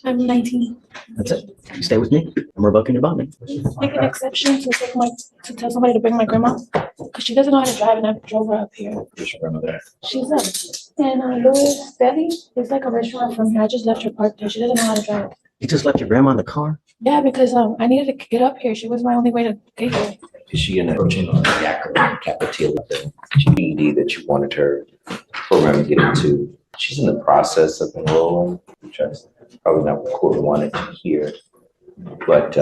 I'm 19. That's it. You stay with me. I'm revoking your bond. Make an exception to tell somebody to bring my grandma because she doesn't know how to drive, and I drove her up here. Where's your grandmother? She's up in Louis Deli. It's like a restaurant from here. I just left her parked there. She doesn't know how to drive. You just left your grandma in the car? Yeah, because I needed to get up here. She was my only way to get here. Is she in approaching on the cafeteria, the GED that you wanted her program to get into? She's in the process of enrolling, which I probably not what court wanted to hear. But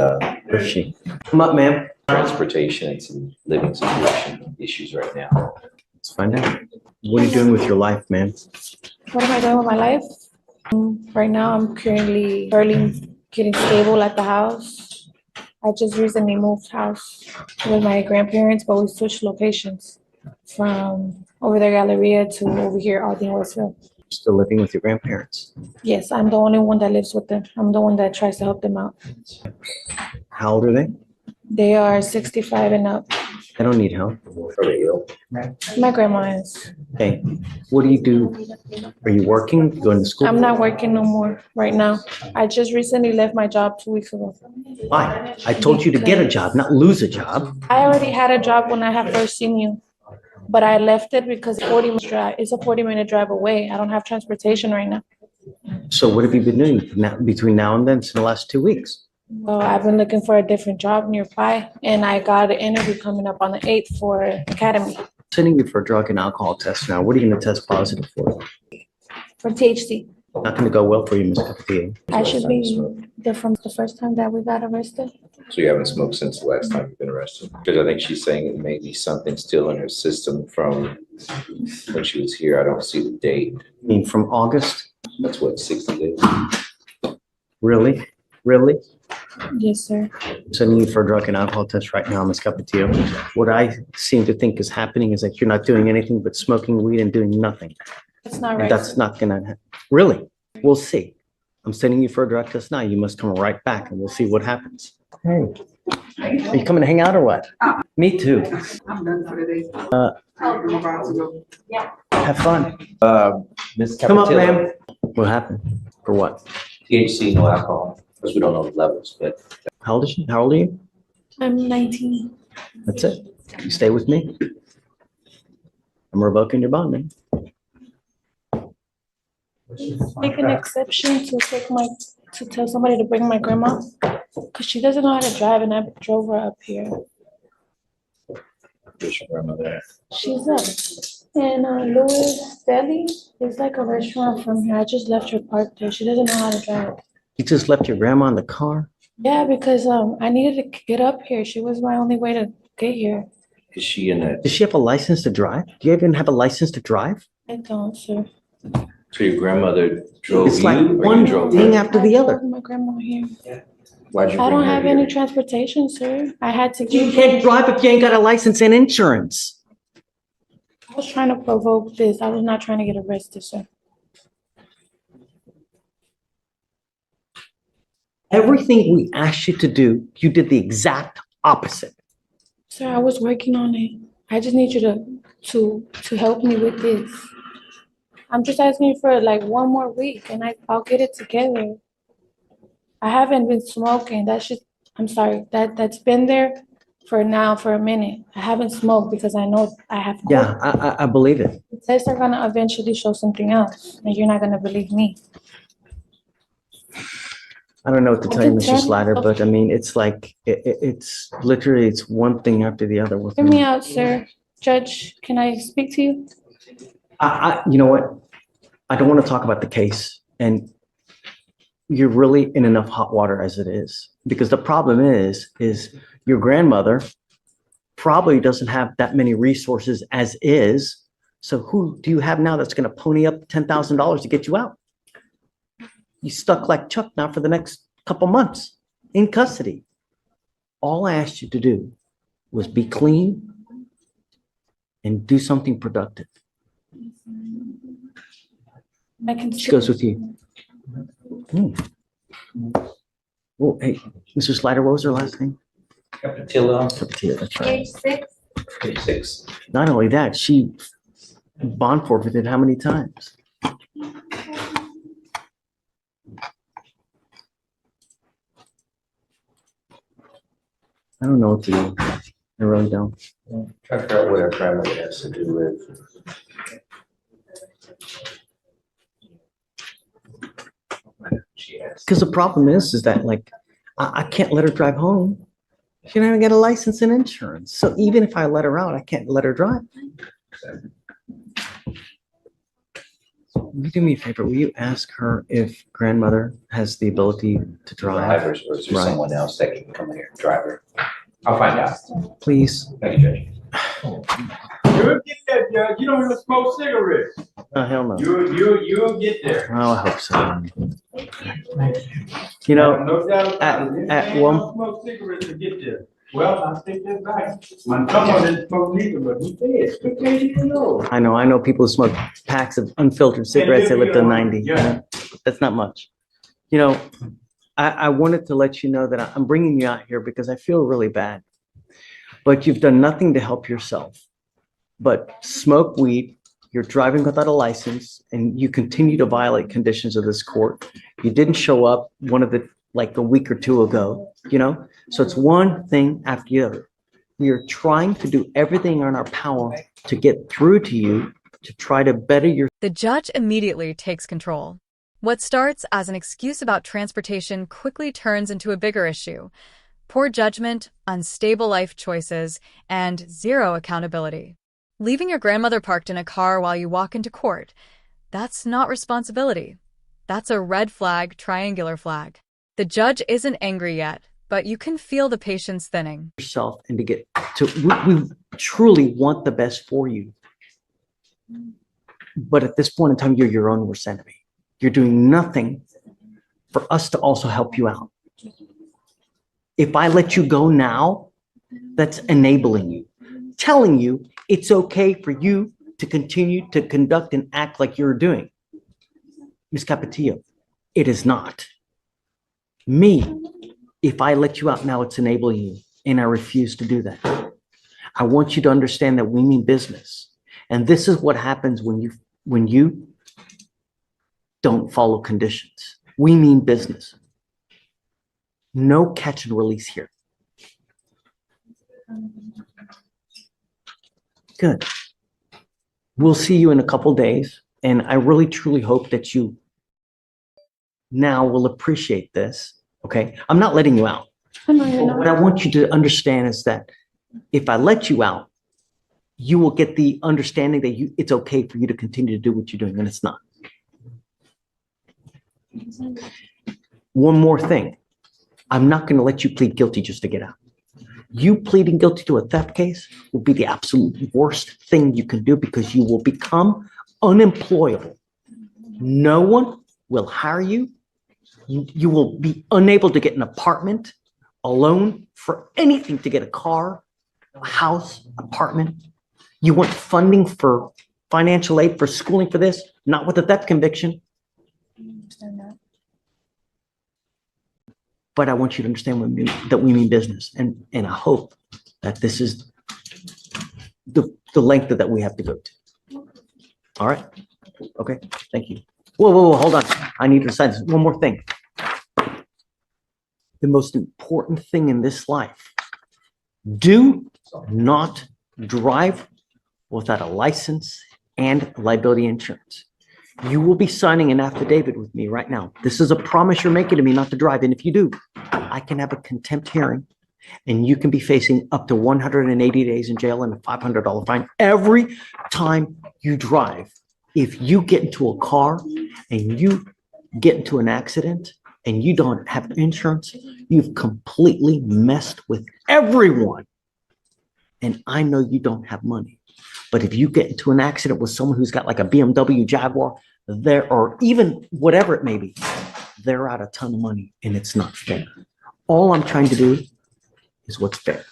Where's she? Come up, ma'am. transportation and some living situation issues right now. Let's find out. What are you doing with your life, ma'am? What am I doing with my life? Right now, I'm currently barely getting stable at the house. I just recently moved house with my grandparents, but we switched locations from over there, Galleria, to over here, Aldine, Westfield. Still living with your grandparents. Yes, I'm the only one that lives with them. I'm the one that tries to help them out. How old are they? They are 65 and up. I don't need help. Are they ill? My grandma is. Hey, what do you do? Are you working? You going to school? I'm not working no more right now. I just recently left my job 2 weeks ago. Why? I told you to get a job, not lose a job. I already had a job when I had first seen you, but I left it because it's a 40-minute drive away. I don't have transportation right now. So what have you been doing between now and then, since the last 2 weeks? Well, I've been looking for a different job nearby, and I got an interview coming up on the 8th for Academy Sending you for a drug and alcohol test now. What are you going to test positive for? for THC. Not going to go well for you, Ms. Castillo. I should be there from the first time that we got arrested. So you haven't smoked since the last time you've been arrested? Because I think she's saying it may be something still in her system from when she was here. I don't see the date. I mean, from August? That's what, 60 days? Really? Really? Yes, sir. I'm sending you for a drug and alcohol test right now, Ms. Capetillo. What I seem to think is happening is that you're not doing anything but smoking weed and doing nothing. It's not And right. that's not gonna happen. Really? We'll see. I'm sending you for a drug test now. You must come right back and we'll see what happens. Hey, are you coming to hang out or what? Me too. I'm done for the day. I'm about to go. Have fun. Ms. Come up, Capetillo, ma'am. What happened? For what? THC, no alcohol, because we don't know the levels, but How old is she? How old are you? I'm 19. That's it. You stay with me. I'm revoking your bond, man. Make an exception to tell somebody to bring my grandma because she doesn't know how to drive, and I drove her up here. where's your grandmother? She's up in Louis Deli. It's like a restaurant from here. I just left her parked there. She doesn't know how to drive. You just left your grandma in the car? Yeah, because I needed to get up here. She was my only way to get here. Is she in a, Does she have a license to drive? Do you even have a license to drive? I don't, sir. so your grandmother drove It's you like or you one drove thing her? after the I other. drove my grandma here. Why'd you I bring don't her have here? any transportation, sir. I had to You get. can't drive if you ain't got a license and insurance. I was trying to provoke this. I was not trying to get arrested, sir. Everything we asked you to do, you did the exact opposite. Sir, I was working on it. I just need you to help me with this. I'm just asking you for like one more week, and I'll get it together. I haven't been smoking. I'm sorry. That's been there for a minute. I haven't smoked because I know I have. Yeah, I believe it. The tests are gonna eventually show something else, and you're not gonna believe me. I don't know what to I tell you, can Mr. tell- Slider, but I mean, it's like, it's literally, it's one thing after the other with Hear me me. out, sir. Judge, can I speak to you? You know what? I don't want to talk about the case, and you're really in enough hot water as it is. Because the problem is your grandmother probably doesn't have that many resources as is. So who do you have now that's going to pony up $10,000 to get you out? You stuck like Chuck now for the next couple months in custody. All I asked you to do was be clean and do something productive. I can. She goes with you. Oh, hey, Mr. Slider, what was her last name? Capetillo, Capetillo, that's right. Page 6. 56. Not only that, she bond forfeited how many times? I don't know what to do. I really don't. Try to figure out what our grandmother has to do with. She has. Because the problem is that like, I can't let her drive home. She don't even get a license and insurance. So even if I let her out, I can't let her drive. Will you do me a favor? Will you ask her if grandmother has the ability to drive? Drivers, or is there Right. someone else that can come here and drive her? I'll find out. Please. Thank you, Judge. You'll get that, Judge. You don't even smoke cigarettes. Oh, hell no. You'll get there. Oh, I hope so. You know, No doubt about it. at Anything one- don't smoke cigarettes to get there. Well, I take that back. My grandma didn't smoke neither, but he did. 15 years old. I know people who smoke packs of unfiltered cigarettes that live to 90. Yeah. That's not much. You know, I wanted to let you know that I'm bringing you out here because I feel really bad. But you've done nothing to help yourself. But smoke weed, you're driving without a license, and you continue to violate conditions of this court. You didn't show up like a week or two ago, you know? So it's one thing after the other. We are trying to do everything in our power to get through to you to try to better your. The judge immediately takes control. What starts as an excuse about transportation quickly turns into a bigger issue. Poor judgment, unstable life choices, and zero accountability. Leaving your grandmother parked in a car while you walk into court, that's not responsibility. That's a red flag, triangular flag. The judge isn't angry yet, but you can feel the patience thinning. Yourself and to get to, we truly want the best for you. But at this point in time, you're your own worst enemy. You're doing nothing for us to also help you out. If I let you go now, that's enabling you, telling you it's okay for you to continue to conduct and act like you're doing. Ms. Capetillo, it is not. Me, if I let you out now, it's enabling you, and I refuse to do that. I want you to understand that we mean business. And this is what happens when you don't follow conditions. We mean business. No catch and release here. Good. We'll see you in a couple days, and I really truly hope that you now will appreciate this. Okay, I'm not letting you out. What I want you to understand is that if I let you out, you will get the understanding that it's okay for you to continue to do what you're doing, and it's not. One more thing. I'm not going to let you plead guilty just to get out. You pleading guilty to a theft case will be the absolute worst thing you can do because you will become unemployable. No one will hire you. You will be unable to get an apartment, a loan for anything, to get a car, a house, apartment. You want funding for financial aid for schooling for this, not with a theft conviction. But I want you to understand that we mean business. And I hope that this is the length that we have to go to. All right? Okay, thank you. Whoa, hold on. I need to decide this. One more thing. The most important thing in this life, do not drive without a license and liability insurance. You will be signing an affidavit with me right now. This is a promise you're making to me not to drive. And if you do, I can have a contempt hearing and you can be facing up to 180 days in jail and a $500 fine every time you drive. If you get into a car and you get into an accident and you don't have insurance, you've completely messed with everyone. And I know you don't have money. But if you get into an accident with someone who's got like a BMW Jaguar, or even whatever it may be, they're out a ton of money and it's not fair. All I'm trying to do is what's fair.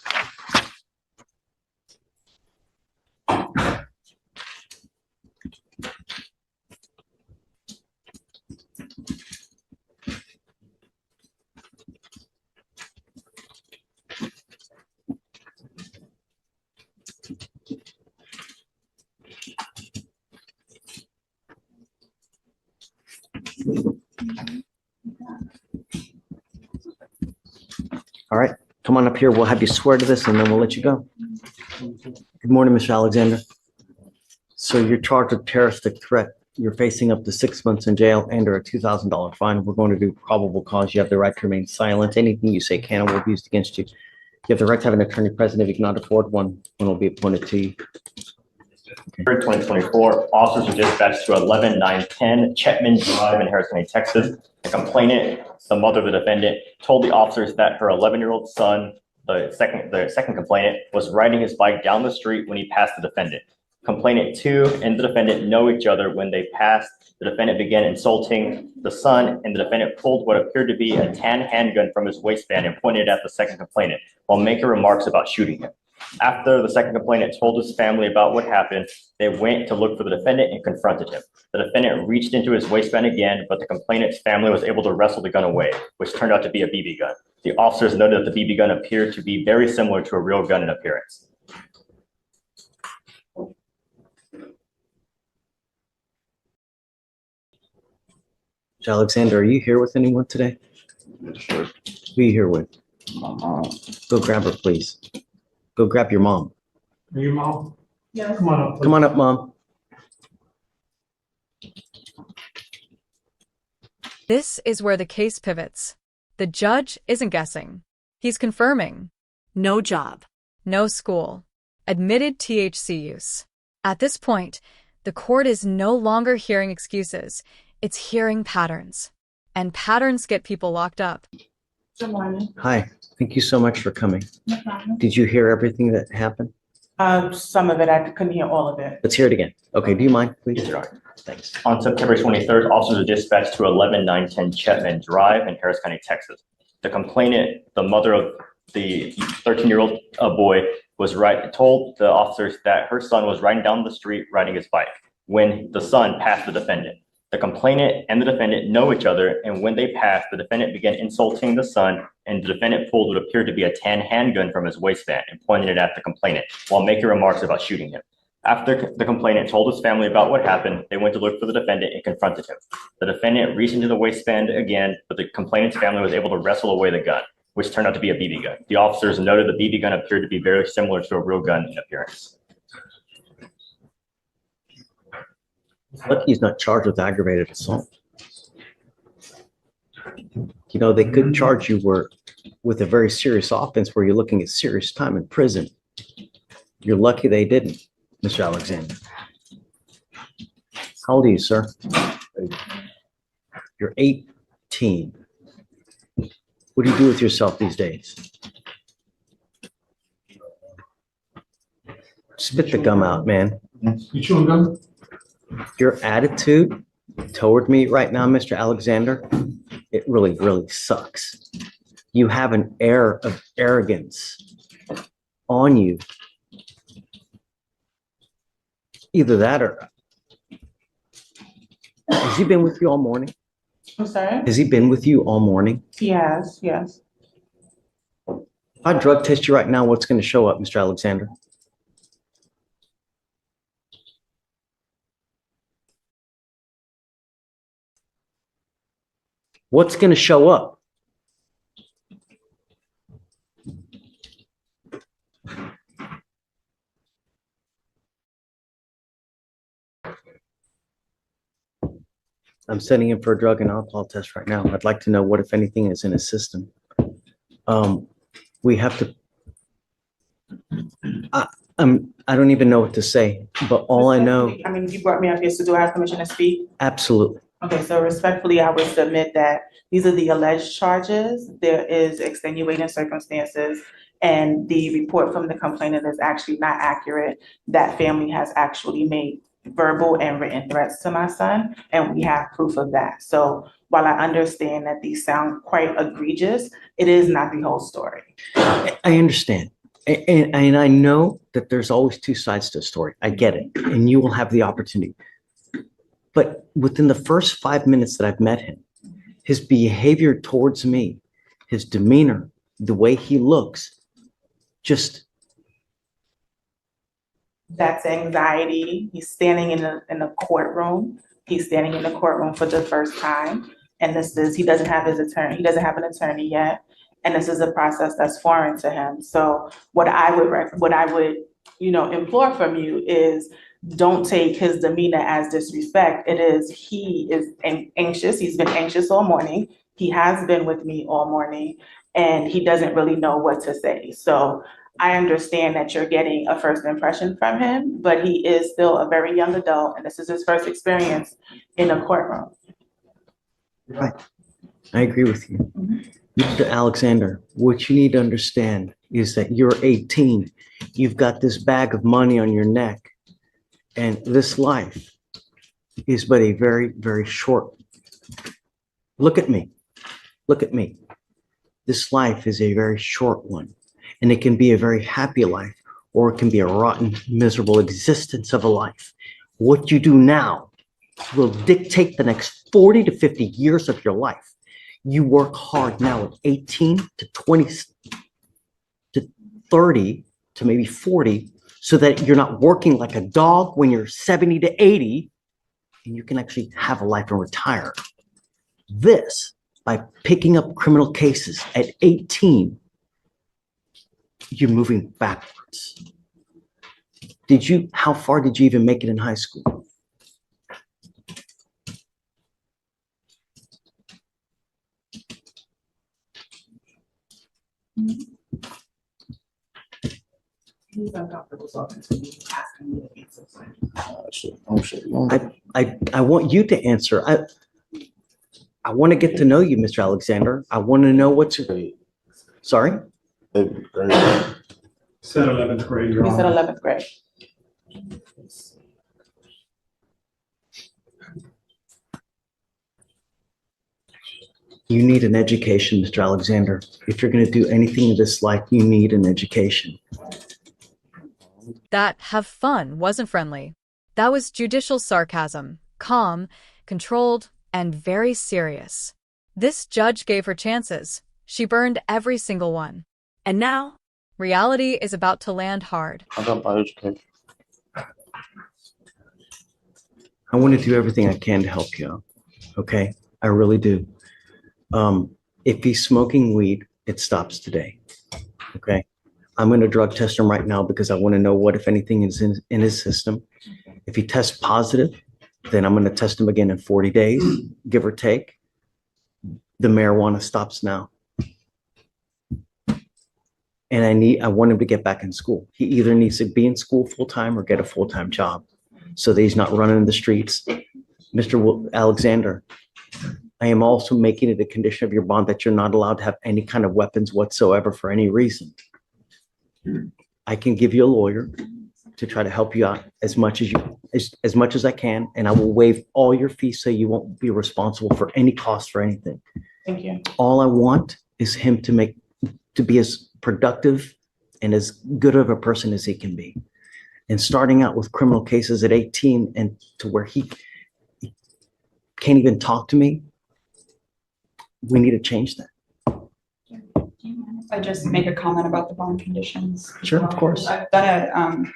All right, Come on up here. We'll have you swear to this and then we'll let you go. Good morning, Mr. Alexander. So you're charged with terroristic threat. You're facing up to 6 months in jail and or a $2,000 fine. We're going to do probable cause. You have the right to remain silent. Anything you say can or will be used against you. You have the right to have an attorney present. If you cannot afford one will be appointed to you. 2024, officers were dispatched to 11910 Chetman Drive in Harris County, Texas. The complainant, the mother of the defendant, told the officers that her 11-year-old son, the second complainant, was riding his bike down the street when he passed the defendant. Complainant 2 and the defendant know each other. When they passed, the defendant began insulting the son, and the defendant pulled what appeared to be a tan handgun from his waistband and pointed at the second complainant while making remarks about shooting him. After the second complainant told his family about what happened, they went to look for the defendant and confronted him. The defendant reached into his waistband again, but the complainant's family was able to wrestle the gun away, which turned out to be a BB gun. The officers noted that the BB gun appeared to be very similar to a real gun in appearance. Alexander, are you here with anyone today? Sure. Who are you here with? Go grab her, please. Go grab your mom. Are you mom? Yes. Come on up. Come on up, Mom. This is where the case pivots. The judge isn't guessing. He's confirming. No job. No school. Admitted THC use. At this point, the court is no longer hearing excuses. It's hearing patterns. And patterns get people locked up. Good morning. Hi. Thank you so much for coming. No problem. Did you hear everything that happened? Some of it, I couldn't hear all of it. Let's hear it again. Okay, do you mind, please? Yes, Your Honor. Thanks. On September 23rd, officers were dispatched to 11910 Chetman Drive in Harris County, Texas. The complainant, the mother of the 13-year-old boy, told the officers that her son was riding down the street riding his bike when the son passed the defendant. The complainant and the defendant know each other, and when they passed, the defendant began insulting the son, and the defendant pulled what appeared to be a tan handgun from his waistband and pointed it at the complainant while making remarks about shooting him. After the complainant told his family about what happened, they went to look for the defendant and confronted him. The defendant reached into the waistband again, but the complainant's family was able to wrestle away the gun, which turned out to be a BB gun. The officers noted the BB gun appeared to be very similar to a real gun in appearance. Lucky he's not charged with aggravated assault. You know, they could charge you with a very serious offense where you're looking at serious time in prison. You're lucky they didn't, Mr. Alexander. How old are you, sir? You're 18. What do you do with yourself these days? Spit the gum out, man. You chewing gum? Your attitude toward me right now, Mr. Alexander, it really, really sucks. You have an air of arrogance on you. Either that or... Has he been with you all morning? I'm sorry? Has he been with you all morning? Yes. If I drug test you right now, what's going to show up, Mr. Alexander? What's going to show up? I'm sending him for a drug and alcohol test right now. I'd like to know what, if anything, is in his system. We have to. I don't even know what to say, but all I know. I mean, you brought me up here, so do I have permission to speak? Absolutely. Okay, so respectfully, I would submit that these are the alleged charges. There is extenuating circumstances, and the report from the complainant is actually not accurate. That family has actually made verbal and written threats to my son, and we have proof of that. So while I understand that these sound quite egregious, it is not the whole story. I understand. And I know that there's always two sides to a story. I get it. And you will have the opportunity. But within the first 5 minutes that I've met him, his behavior towards me, his demeanor, the way he looks, just. That's anxiety. He's standing in the courtroom. He's standing in the courtroom for the first time. And he doesn't have his attorney. He doesn't have an attorney yet. and this is a process that's foreign to him. So what I would, implore from you is don't take his demeanor as disrespect. It is, he is anxious. He's been anxious all morning. He has been with me all morning, and he doesn't really know what to say. So I understand that you're getting a first impression from him, but he is still a very young adult, and this is his first experience in a courtroom. Right. I agree with you. Mr. Alexander, what you need to understand is that you're 18. You've got this bag of money on your neck, and this life is but a very, very short. Look at me. Look at me. This life is a very short one, and it can be a very happy life, or it can be a rotten, miserable existence of a life. What you do now will dictate the next 40 to 50 years of your life. You work hard now at 18 to 20 to 30 to maybe 40, so that you're not working like a dog when you're 70 to 80, and you can actually have a life and retire. This, by picking up criminal cases at 18, you're moving backwards. How far did you even make it in high school? He's uncomfortable talking to me, asking me to answer. I want you to answer. I want to get to know you, Mr. Alexander. I want to know what's sorry? Said 11th grade, Your He said Honor. 11th grade. You need an education, Mr. Alexander. If you're going to do anything in this life, you need an education. That have fun wasn't friendly. That was judicial sarcasm, calm, controlled, and very serious. This judge gave her chances. She burned every single one. And now, reality is about to land hard. I got my education. I want to do everything I can to help you out. Okay? I really do. If he's smoking weed, it stops today. Okay? I'm going to drug test him right now because I want to know what, if anything, is in his system. If he tests positive, then I'm going to test him again in 40 days, give or take. The marijuana stops now. And I want him to get back in school. He either needs to be in school full-time or get a full-time job so that he's not running in the streets. Mr. Alexander, I am also making it a condition of your bond that you're not allowed to have any kind of weapons whatsoever for any reason. I can give you a lawyer to try to help you out as much as I can, and I will waive all your fees so you won't be responsible for any cost for anything. Thank you. All I want is him to be as productive and as good of a person as he can be. And starting out with criminal cases at 18 and to where he can't even talk to me, we need to change that. I just make a comment about the bond conditions. Sure, of course. I've done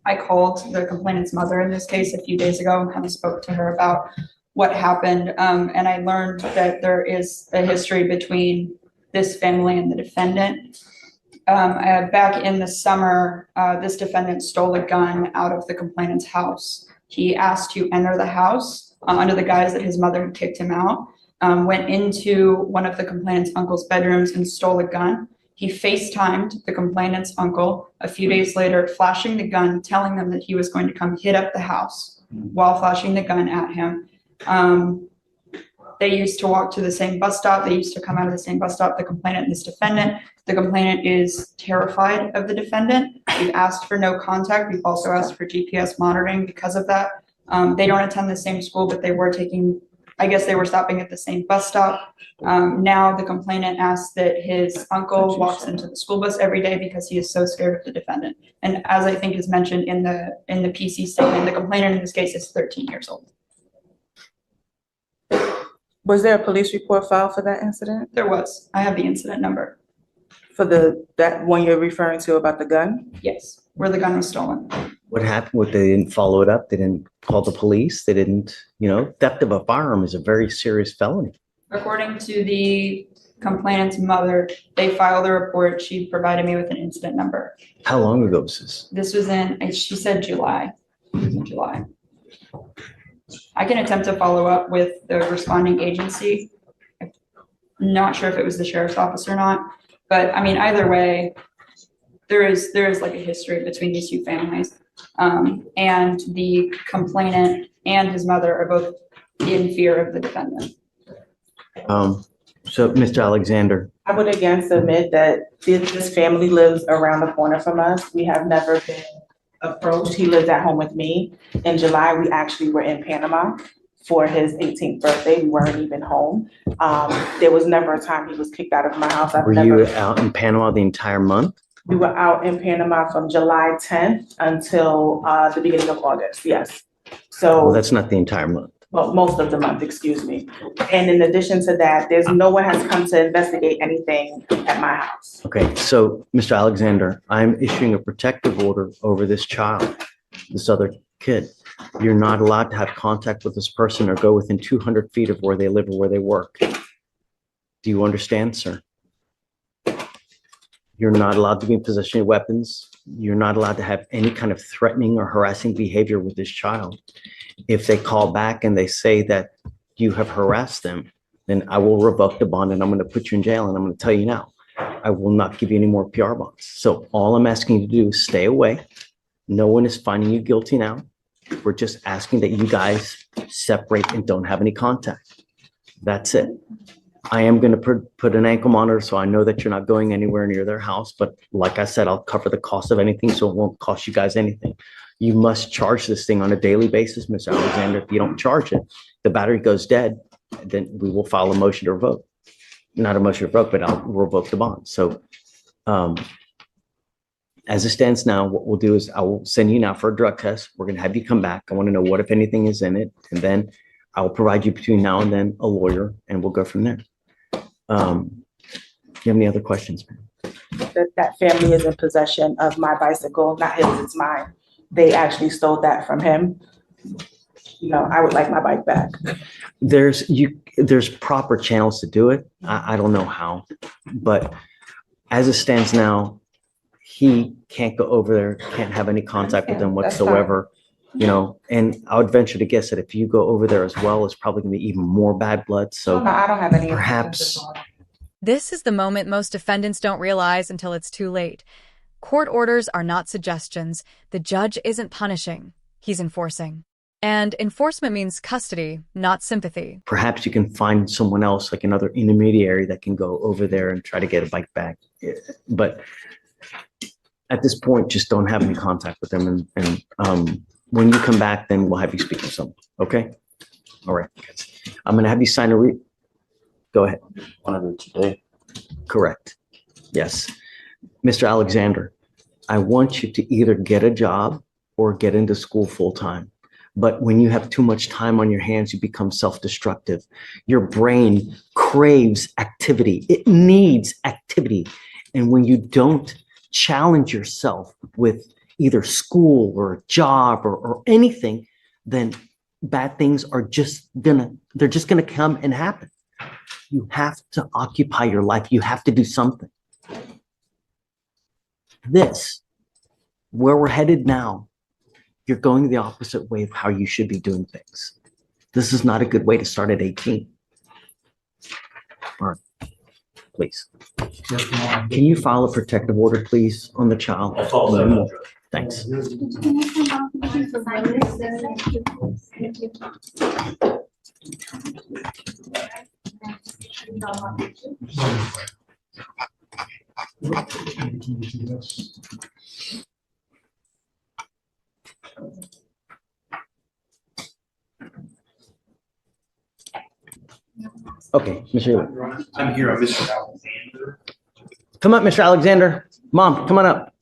I called the complainant's mother in this case a few days ago and kind of spoke to her about what happened. And I learned that there is a history between this family and the defendant. Back in the summer, this defendant stole a gun out of the complainant's house. He asked to enter the house under the guise that his mother had kicked him out. Went into one of the complainant's uncle's bedrooms and stole a gun. He FaceTimed the complainant's uncle a few days later, flashing the gun, telling them that he was going to come hit up the house while flashing the gun at him. They used to walk to the same bus stop. They used to come out of the same bus stop, the complainant and this defendant. The complainant is terrified of the defendant. We've asked for no contact. We've also asked for GPS monitoring because of that. They don't attend the same school, but they were stopping at the same bus stop. Now the complainant asks that his uncle walks into the school bus every day because he is so scared of the defendant. And as I think is mentioned in the PC statement, the complainant in this case is 13 years old. Was there a police report filed for that incident? There was. I have the incident number. For that one you're referring to about the gun? Yes, where the gun was stolen. What happened? They didn't follow it up. They didn't call the police. They didn't, theft of a firearm is a very serious felony. According to the complainant's mother, they filed a report. She provided me with an incident number. How long ago was this? This was she said July. It was in July. I can attempt to follow up with the responding agency. I'm not sure if it was the sheriff's office or not, but I mean, either way, there is like a history between these two families. And the complainant and his mother are both in fear of the defendant. So, Mr. Alexander, I would again submit that this family lives around the corner from us. We have never been approached. He lives at home with me. In July, we actually were in Panama for his 18th birthday. We weren't even home. There was never a time he was kicked out of my house. were you out in Panama the entire month? We were out in Panama from July 10th until the beginning of August, yes. Well, So, that's not the entire month. well, most of the month, excuse me. And in addition to that, there's no one has come to investigate anything at my house. Okay, so Mr. Alexander, I'm issuing a protective order over this child, this other kid. You're not allowed to have contact with this person or go within 200 feet of where they live or where they work. Do you understand, sir? You're not allowed to be in possession of weapons. You're not allowed to have any kind of threatening or harassing behavior with this child. If they call back and they say that you have harassed them, then I will revoke the bond and I'm going to put you in jail. And I'm going to tell you now, I will not give you any more PR bonds. So all I'm asking you to do is stay away. No one is finding you guilty now. We're just asking that you guys separate and don't have any contact. That's it. I am going to put an ankle monitor so I know that you're not going anywhere near their house. But like I said, I'll cover the cost of anything, so it won't cost you guys anything. You must charge this thing on a daily basis, Mr. Alexander. If you don't charge it, the battery goes dead, then we will file a motion to revoke. Not a motion to revoke, but I'll revoke the bond. So as it stands now, what we'll do is I will send you now for a drug test. We're going to have you come back. I want to know what, if anything, is in it. And then I will provide you between now and then a lawyer, and we'll go from there. Do you have any other questions, ma'am? That family is in possession of my bicycle, not his, it's mine. They actually stole that from him. You know, I would like my bike back. There's proper channels to do it. I don't know how, but as it stands now, he can't go over there, can't have any contact with them That's fine. whatsoever. You know, and I would venture to guess that if you go over there as well, it's probably going to be even more bad blood. So No, I don't have any. perhaps. This is the moment most defendants don't realize until it's too late. Court orders are not suggestions. The judge isn't punishing, he's enforcing. And enforcement means custody, not sympathy. Perhaps you can find someone else, like another intermediary, that can go over there and try to get a bike back. But at this point, just don't have any contact with them. And when you come back, then we'll have you speak to someone. Okay? All right. I'm going to have you sign a Go ahead. One of them today. Correct. Yes. Mr. Alexander, I want you to either get a job or get into school full time. But when you have too much time on your hands, you become self-destructive. Your brain craves activity. It needs activity. And when you don't challenge yourself with either school or a job or anything, then bad things are they're just gonna come and happen. You have to occupy your life. You have to do something. Where we're headed now, you're going the opposite way of how you should be doing things. This is not a good way to start at 18. All right, please. Can you file a protective order, please, on the child? Thanks. Okay, Mr. I'm here, Mr. Alexander. Come up, Mr. Alexander. Mom, come on up.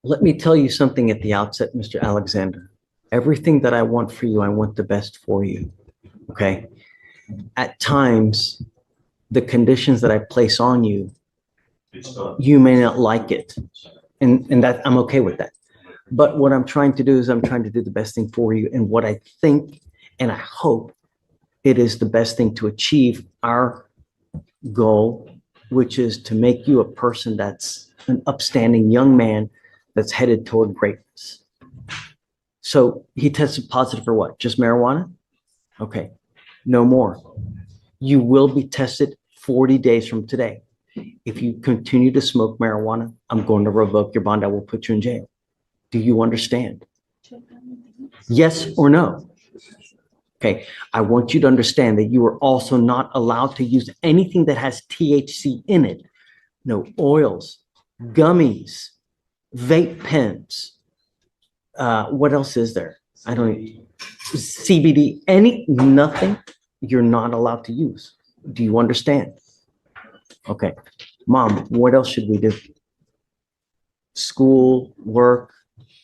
Let me tell you something at the outset, Mr. Alexander. Everything that I want for you, I want the best for you, okay? At times, the conditions that I place on you You may not like it, and that I'm okay with that. But what I'm trying to do is I'm trying to do the best thing for you, and what I think and I hope it is the best thing to achieve our goal, which is to make you a person that's an upstanding young man that's headed toward greatness. So he tested positive for what? Just marijuana? Okay, no more. You will be tested 40 days from today. If you continue to smoke marijuana, I'm going to revoke your bond. I will put you in jail. Do you understand? Yes or no? Okay, I want you to understand that you are also not allowed to use anything that has THC in it. No oils, gummies, vape pens. What else is there? I don't, CBD, nothing you're not allowed to use. Do you understand? Okay, Mom, what else should we do? School, work,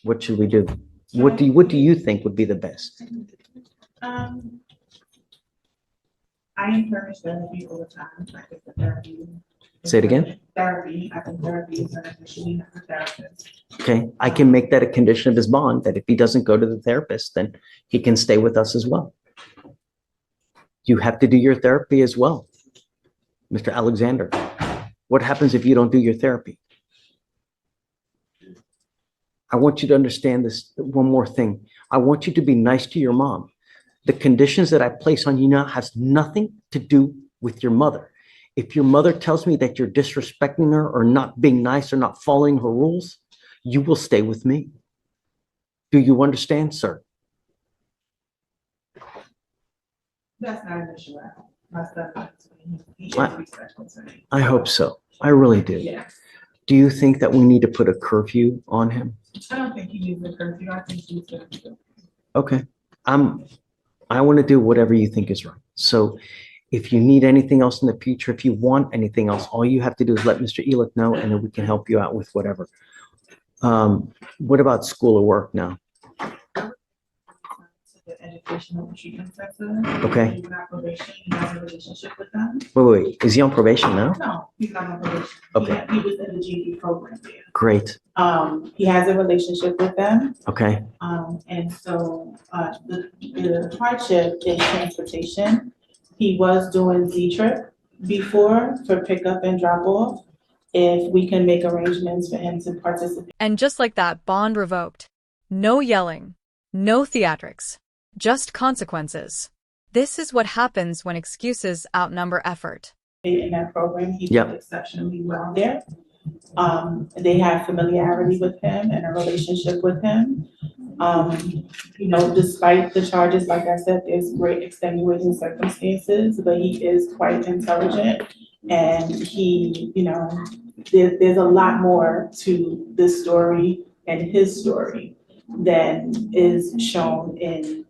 what should we do? What do you think would be the best? I encourage therapy all the time. I think the therapy. Say it again? Therapy, I think therapy is beneficial in a therapist. Okay, I can make that a condition of his bond, that if he doesn't go to the therapist, then he can stay with us as well. You have to do your therapy as well. Mr. Alexander, what happens if you don't do your therapy? I want you to understand this one more thing. I want you to be nice to your mom. The conditions that I place on you now has nothing to do with your mother. If your mother tells me that you're disrespecting her or not being nice or not following her rules, you will stay with me. Do you understand, sir? That's not an issue at all. My son, he is respectful to me. I hope so. I really do. Yeah. Do you think that we need to put a curfew on him? I don't think he needs a curfew. I think he's good. Okay. I want to do whatever you think is right. So if you need anything else in the future, if you want anything else, all you have to do is let Mr. Elick know, and then we can help you out with whatever. What about school or work now? The educational treatment center. Okay. He's on probation. He has a relationship with them. Wait. Is he on probation now? No, he's not on probation. Okay. He was in the GD program there. Great. He has a relationship with them. Okay. And so, the hardship is transportation. He was doing Z-Trip before for pickup and drop off. If we can make arrangements for him to participate. And just like that, bond revoked. No yelling, no theatrics, just consequences. This is what happens when excuses outnumber effort. In that program, he did exceptionally well there. They have familiarity with him and a relationship with him. Despite the charges, like I said, there's great extenuating circumstances, but he is quite intelligent. And he, there's a lot more to this story and his story than is shown in,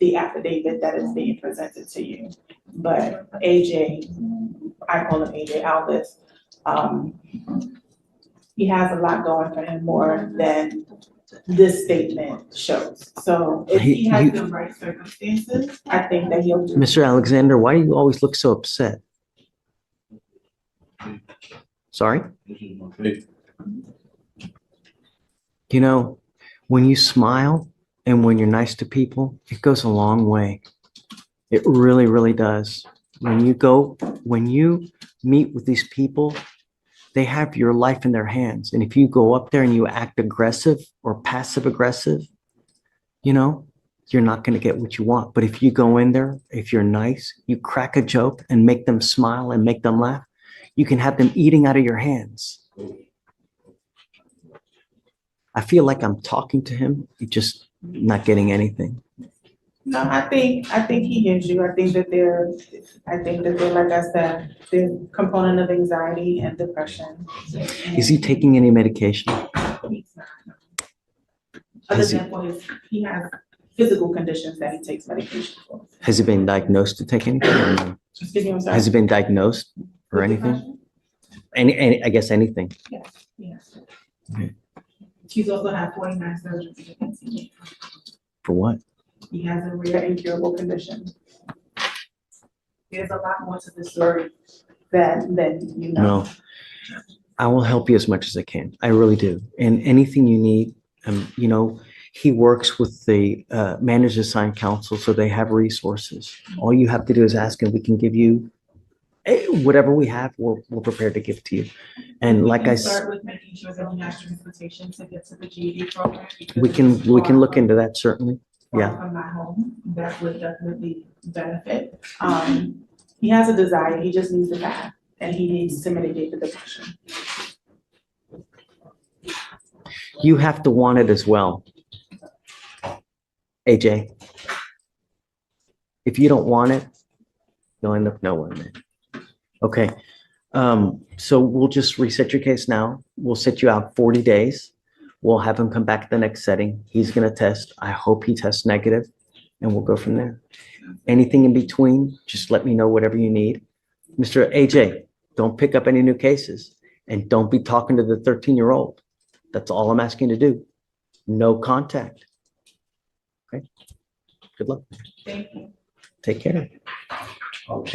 the affidavit that is being presented to you. But AJ, I call him AJ Alvis, he has a lot going for him more than this statement shows. So if he has the right circumstances, I think that he'll do. Mr. Alexander, why do you always look so upset? Sorry? When you smile and when you're nice to people, it goes a long way. It really, really does. When you meet with these people, they have your life in their hands. And if you go up there and you act aggressive or passive aggressive, you're not going to get what you want. But if you go in there, if you're nice, you crack a joke and make them smile and make them laugh, you can have them eating out of your hands. I feel like I'm talking to him, you're just not getting anything. No, I think he hears you. I think that they're, like I said, there's a component of anxiety and depression. Is he taking any medication? He's not. Other than for he has physical conditions that he takes medication for. Has he been diagnosed to take anything? Or no? Excuse me, I'm sorry. Has he been diagnosed or anything? Any, I guess anything. Yes. Okay. He's also had 49 surgeries against him. For what? He has a rare incurable condition. There's a lot more to the story than you know. No. I will help you as much as I can. I really do. And anything you need, he works with the managers assigned counsel, so they have resources. All you have to do is ask, and we can give you whatever we have. We're prepared to give to you. And like I said, Start with making sure that he has transportation to get to the GED program. we can look into that, certainly. Yeah. From my home, that would definitely benefit. He has a desire, he just needs the path, and he needs to mitigate the depression. You have to want it as well, AJ. If you don't want it, you'll end up nowhere, man. Okay. So we'll just reset your case now. We'll set you out 40 days. We'll have him come back to the next setting. He's going to test. I hope he tests negative, and we'll go from there. Anything in between, just let me know whatever you need. Mr. AJ, don't pick up any new cases, and don't be talking to the 13-year-old. That's all I'm asking you to do. No contact. Okay. Good luck. Thank you. Take care. Okay.